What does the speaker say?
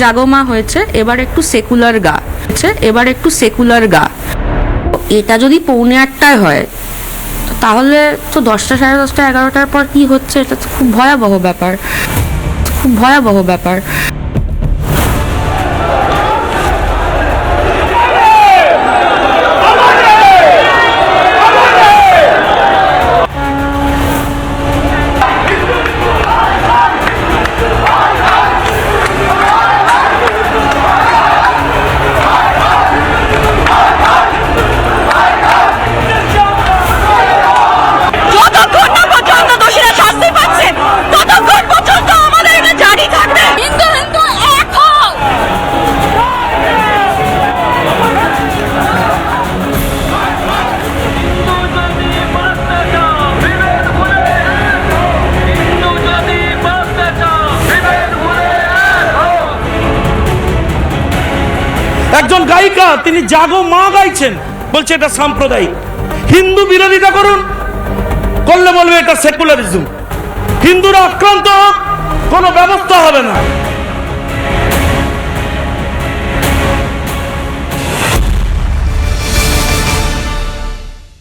জাগো মা হয়েছে, এবার একটু সেকুলার গা। এটা যদি 8:45 হয়, তাহলে তো 10টা, 10:30, 11টার পর কি হচ্ছে, এটা তো খুব ভয়াবহ ব্যাপার। একজন গায়িকা তিনি জাগো মা গাইছেন, বলছে এটা সাম্প্রদায়িক। হিন্দু বিরোধিতা করলে বলবে এটা সেকুলারিজম। হিন্দুরা আক্রান্ত হোক, কোনো ব্যবস্থা হবে না।